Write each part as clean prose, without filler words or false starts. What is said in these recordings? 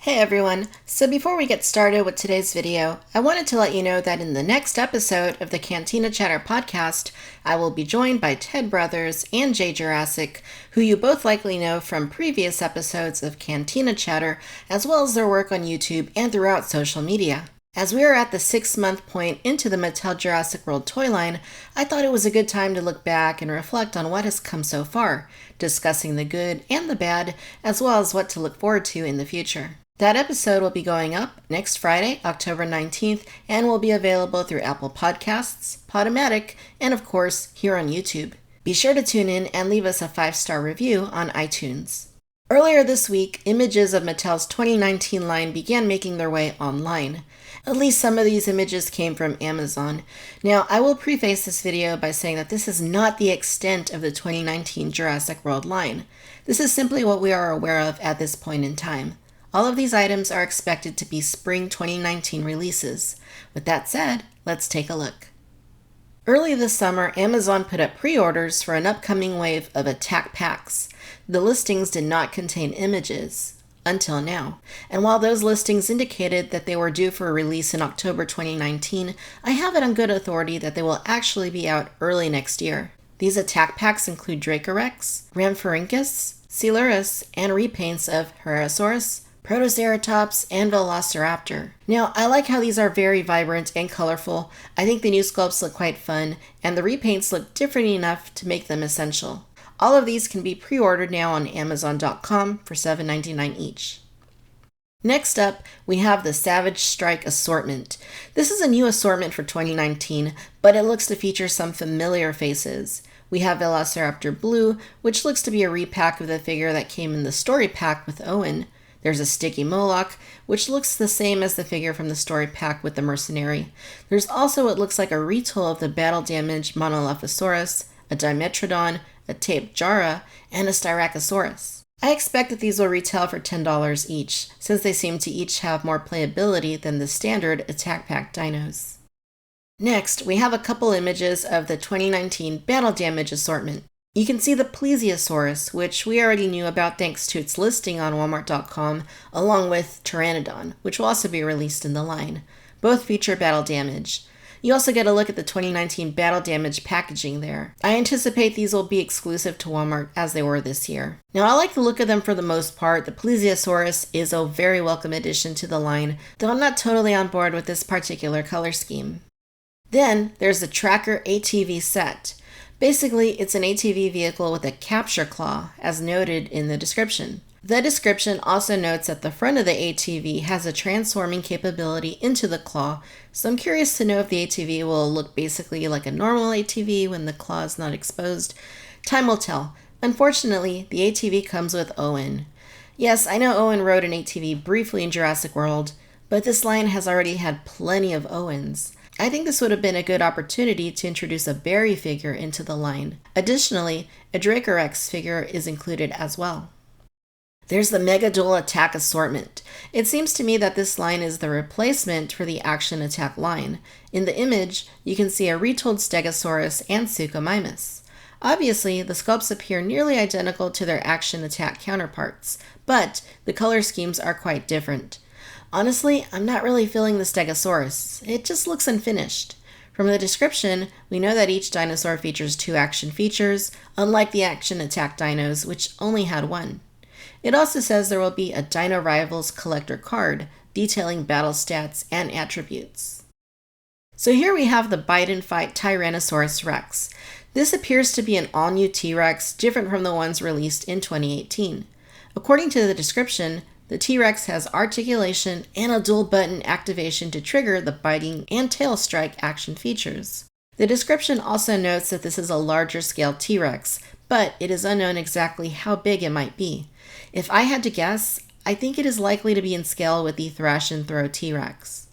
Hey everyone, so before we get started with today's video, I wanted to let you know that in the next episode of the Cantina Chatter podcast, I will be joined by Ted Brothers and Jay Jurassic, who you both likely know from previous episodes of Cantina Chatter, as well as their work on YouTube and throughout social media. As we are at the 6-month point into the Mattel Jurassic World toy line, I thought it was a good time to look back and reflect on what has come so far, discussing the good and the bad, as well as what to look forward to in the future. That episode will be going up next Friday, October 19th, and will be available through Apple Podcasts, Podomatic, and of course, here on YouTube. Be sure to tune in and leave us a 5-star review on iTunes. Earlier this week, images of Mattel's 2019 line began making their way online. At least some of these images came from Amazon. Now, I will preface this video by saying that this is not the extent of the 2019 Jurassic World line. This is simply what we are aware of at this point in time. All of these items are expected to be spring 2019 releases. With that said, let's take a look. Early this summer, Amazon put up pre-orders for an upcoming wave of attack packs. The listings did not contain images, until now. And while those listings indicated that they were due for release in October 2019, I have it on good authority that they will actually be out early next year. These attack packs include Dracorex, Rhamphorhynchus, Coelurus, and repaints of Herrerasaurus, Protoceratops, and Velociraptor. Now, I like how these are very vibrant and colorful. I think the new sculpts look quite fun, and the repaints look different enough to make them essential. All of these can be pre-ordered now on Amazon.com for $7.99 each. Next up, we have the Savage Strike assortment. This is a new assortment for 2019, but it looks to feature some familiar faces. We have Velociraptor Blue, which looks to be a repack of the figure that came in the story pack with Owen. There's a Sticky Moloch, which looks the same as the figure from the story pack with the Mercenary. There's also what looks like a retool of the battle-damaged Monolophosaurus, a Dimetrodon, a Taped Jara, and a Styracosaurus. I expect that these will retail for $10 each, since they seem to each have more playability than the standard Attack Pack dinos. Next, we have a couple images of the 2019 Battle Damage assortment. You can see the Plesiosaurus, which we already knew about thanks to its listing on Walmart.com, along with Pteranodon, which will also be released in the line. Both feature battle damage. You also get a look at the 2019 battle damage packaging there. I anticipate these will be exclusive to Walmart as they were this year. Now, I like the look of them for the most part. The Plesiosaurus is a very welcome addition to the line, though I'm not totally on board with this particular color scheme. Then, there's the Tracker ATV set. Basically, it's an ATV vehicle with a capture claw, as noted in the description. The description also notes that the front of the ATV has a transforming capability into the claw, so I'm curious to know if the ATV will look basically like a normal ATV when the claw is not exposed. Time will tell. Unfortunately, the ATV comes with Owen. Yes, I know Owen rode an ATV briefly in Jurassic World, but this line has already had plenty of Owens. I think this would have been a good opportunity to introduce a Barry figure into the line. Additionally, a Dracorex figure is included as well. There's the Megadual Attack assortment. It seems to me that this line is the replacement for the Action Attack line. In the image, you can see a retooled Stegosaurus and Suchomimus. Obviously, the sculpts appear nearly identical to their Action Attack counterparts, but the color schemes are quite different. Honestly, I'm not really feeling the Stegosaurus. It just looks unfinished. From the description, we know that each dinosaur features 2 action features, unlike the Action Attack dinos, which only had 1. It also says there will be a Dino Rivals collector card detailing battle stats and attributes. So here we have the Bite and Fight Tyrannosaurus Rex. This appears to be an all-new T-Rex, different from the ones released in 2018. According to the description, the T-Rex has articulation and a dual button activation to trigger the biting and tail strike action features. The description also notes that this is a larger scale T-Rex, but it is unknown exactly how big it might be. If I had to guess, I think it is likely to be in scale with the Thrash and Throw T-Rex.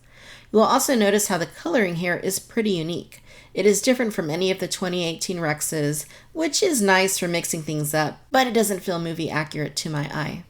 You will also notice how the coloring here is pretty unique. It is different from any of the 2018 Rexes, which is nice for mixing things up, but it doesn't feel movie accurate to my eye.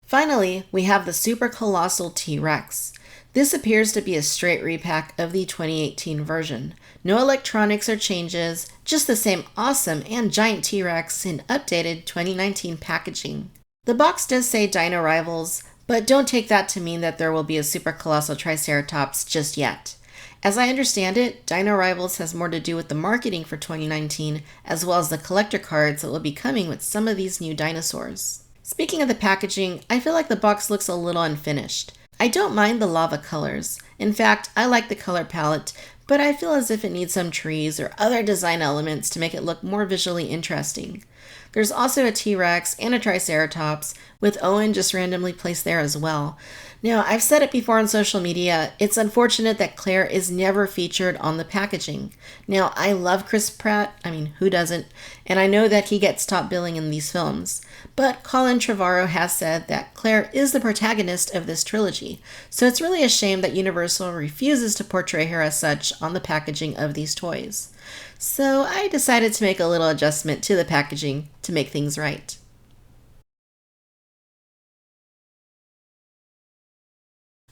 Finally, we have the Super Colossal T-Rex. This appears to be a straight repack of the 2018 version. No electronics or changes, just the same awesome and giant T-Rex in updated 2019 packaging. The box does say Dino Rivals, But don't take that to mean that there will be a super colossal Triceratops just yet. As I understand it, Dino Rivals has more to do with the marketing for 2019, as well as the collector cards that will be coming with some of these new dinosaurs. Speaking of the packaging, I feel like the box looks a little unfinished. I don't mind the lava colors. In fact, I like the color palette, but I feel as if it needs some trees or other design elements to make it look more visually interesting. There's also a T-Rex and a Triceratops, with Owen just randomly placed there as well. Now, I've said it before on social media, it's unfortunate that Claire is never featured on the packaging. Now, I love Chris Pratt, who doesn't? And I know that he gets top billing in these films. But Colin Trevorrow has said that Claire is the protagonist of this trilogy, so it's really a shame that Universal refuses to portray her as such on the packaging of these toys. So I decided to make a little adjustment to the packaging to make things right.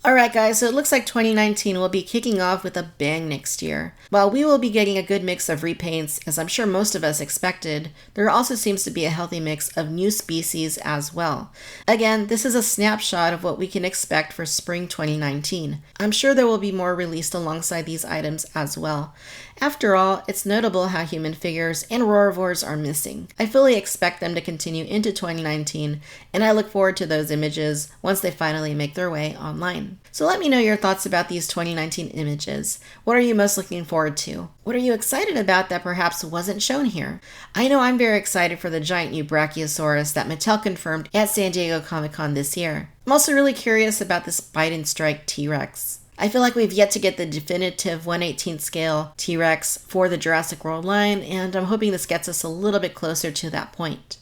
Alright guys, so it looks like 2019 will be kicking off with a bang next year. While we will be getting a good mix of repaints, as I'm sure most of us expected, there also seems to be a healthy mix of new species as well. Again, this is a snapshot of what we can expect for spring 2019. I'm sure there will be more released alongside these items as well. After all, it's notable how human figures and Roarvors are missing. I fully expect them to continue into 2019, and I look forward to those images once they finally make their way online. So let me know your thoughts about these 2019 images. What are you most looking forward to? What are you excited about that perhaps wasn't shown here? I know I'm very excited for the giant new Brachiosaurus that Mattel confirmed at San Diego Comic-Con this year. I'm also really curious about this Bite and Strike T-Rex. I feel like we've yet to get the definitive 1/18 scale T-Rex for the Jurassic World line, and I'm hoping this gets us a little bit closer to that point.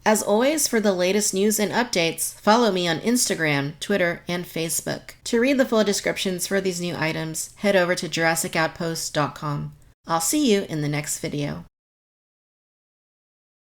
As always, for the latest news and updates, follow me on Instagram, Twitter, and Facebook. To read the full descriptions for these new items, head over to JurassicOutpost.com. I'll see you in the next video.